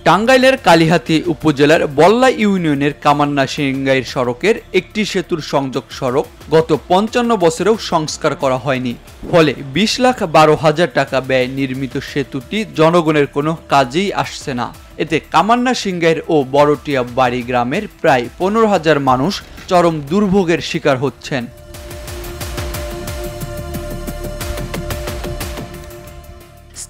টাঙ্গাইলের কালিহাতী উপজেলার বল্লা ইউনিয়নের কামান্না সিংগাইর সড়কের একটি সেতুর সংযোগ সড়ক গত ৫৫ বছরেও সংস্কার করা হয়নি। ফলে ২০,১২,০০০ টাকা ব্যয়ে নির্মিত সেতুটি জনগণের কোনো কাজেই আসছে না। এতে কামান্না সিংগাইর ও বড়টিয়া বাড়ি গ্রামের প্রায় ১৫,০০০ মানুষ চরম দুর্ভোগের শিকার হচ্ছেন।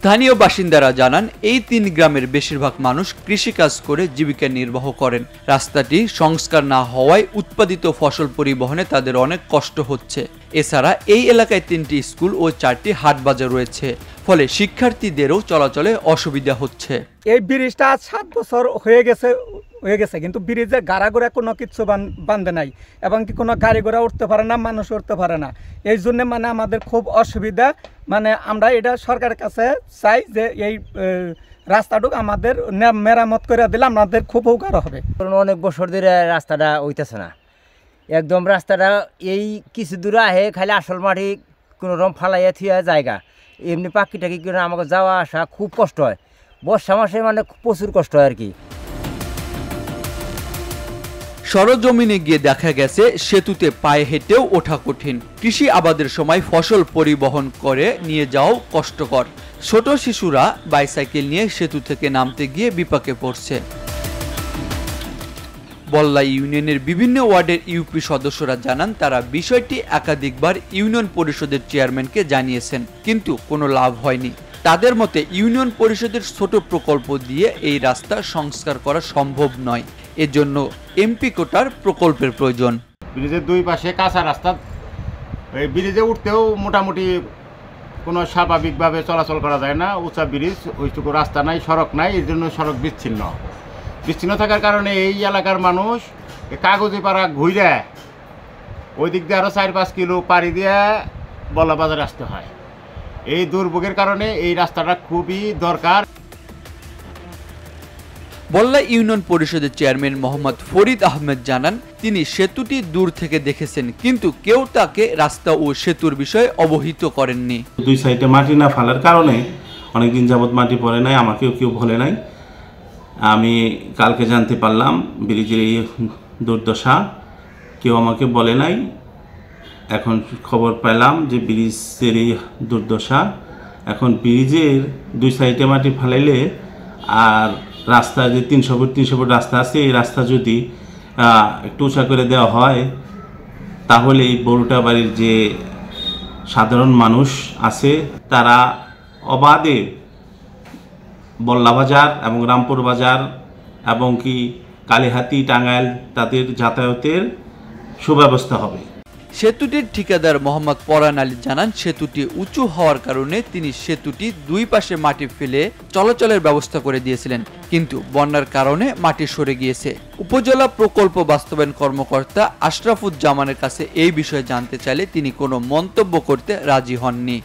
স্থানীয় বাসিন্দারা জানান, এই ৩ গ্রামের বেশিরভাগ মানুষ কৃষিকাজ করে জীবিকা নির্বাহ করেন। রাস্তাটি সংস্কার না হওয়ায় উৎপাদিত ফসল পরিবহনে তাদের অনেক কষ্ট হচ্ছে। এছাড়া এই এলাকায় ৩টি স্কুল ও ৪টি হাট বাজার রয়েছে, ফলে শিক্ষার্থীদেরও চলাচলে অসুবিধা হচ্ছে। এই ব্রিজটা ৭ বছর হয়ে গেছে কিন্তু ব্রিজে গাড়াগোড়া কোনো কিছু বান্ধে নাই এবং কি কোনো গাড়ি ঘোড়া উঠতে পারে না, মানুষ উঠতে পারে না। এই জন্য আমাদের খুব অসুবিধা। আমরা এটা সরকারের কাছে চাই যে এই রাস্তাটুকু আমাদের মেরামত করে দিলে আমাদের খুব উপকার হবে। অনেক বছর ধরে রাস্তাটা হইতেছে না, একদম রাস্তাটা এই কিছু দূরে আহে খালি আসল মাটি কোনো রকম ফালাইয়া থিয়া জায়গা, এমনি পাখি টাকি করে আমাকে যাওয়া আসা খুব কষ্ট হয়। বর্ষা মাসে প্রচুর কষ্ট হয় আর কি। সরজমিনে গিয়ে দেখা গেছে সেতুতে পায়ে হেঁটেও ওঠা কঠিন। কৃষি আবাদের সময় ফসল পরিবহন করে নিয়ে যাওয়াও কষ্টকর। ছোট শিশুরা বাইসাইকেল নিয়ে সেতু থেকে নামতে গিয়ে বিপাকে পড়ছে। বল্লা ইউনিয়নের বিভিন্ন ওয়ার্ডের ইউপি সদস্যরা জানান, তারা বিষয়টি একাধিকবার ইউনিয়ন পরিষদের চেয়ারম্যানকে জানিয়েছেন, কিন্তু কোনো লাভ হয়নি। তাদের মতে ইউনিয়ন পরিষদের ছোট প্রকল্প দিয়ে এই রাস্তা সংস্কার করা সম্ভব নয়। এজন্য এমপি কোটার প্রকল্পের প্রয়োজন। ব্রিজের দুই পাশে কাঁচা রাস্তা, এই ব্রিজে উঠতেও মোটামুটি কোনো স্বাভাবিকভাবে চলাচল করা যায় না। উঁচা ব্রিজ, ওইটুকু রাস্তা নাই, সড়ক নাই, এই জন্য সড়ক বিচ্ছিন্ন থাকার কারণে এই এলাকার মানুষ কাগজে পাড়া ঘুরে ওই দিক দিয়ে আরও ৪-৫ কিলো পাড়ি দিয়ে বল্লা বাজারে আসতে হয়। এই দুর্ভোগের কারণে এই রাস্তাটা খুবই দরকার। বল্লা ইউনিয়ন পরিষদের চেয়ারম্যান মোহাম্মদ ফরিদ আহমেদ জানান, তিনি সেতুটি দূর থেকে দেখেছেন, কিন্তু কেউ তাকে রাস্তা ও সেতুর বিষয়ে অবহিত করেননি। দুই সাইডে মাটি না ফেলার কারণে অনেকদিন যাবৎ মাটি পড়ে নাই, আমাকেও কেউ বলে নাই। আমি কালকে জানতে পারলাম ব্রিজের এই দুর্দশা, কেউ আমাকে বলে নাই। এখন খবর পেলাম যে ব্রিজের এই দুর্দশা। এখন ব্রিজের দুই সাইডে মাটি ফেলাইলে আর রাস্তা যে ৩০০ ফুট রাস্তা আছে, এই রাস্তা যদি একটু উঁচা করে দেওয়া হয় তাহলে এই বড়ুটা বাড়ির যে সাধারণ মানুষ আছে তারা অবাধে বল্লা বাজার এবং রামপুর বাজার এবং কি কালিহাতী, টাঙ্গাইল তাদের যাতায়াতের সুব্যবস্থা হবে। সেতুটির ঠিকাদার মোহাম্মদ পরান আলী জানান, সেতুটি উঁচু হওয়ার কারণে তিনি সেতুটি দুই পাশে মাটি ফেলে চলাচলের ব্যবস্থা করে দিয়েছিলেন, কিন্তু বন্যার কারণে মাটি সরে গিয়েছে। উপজেলা প্রকল্প বাস্তবায়ন কর্মকর্তা আশরাফুজ্জামানের কাছে এই বিষয়ে জানতে চাইলে তিনি কোনো মন্তব্য করতে রাজি হননি।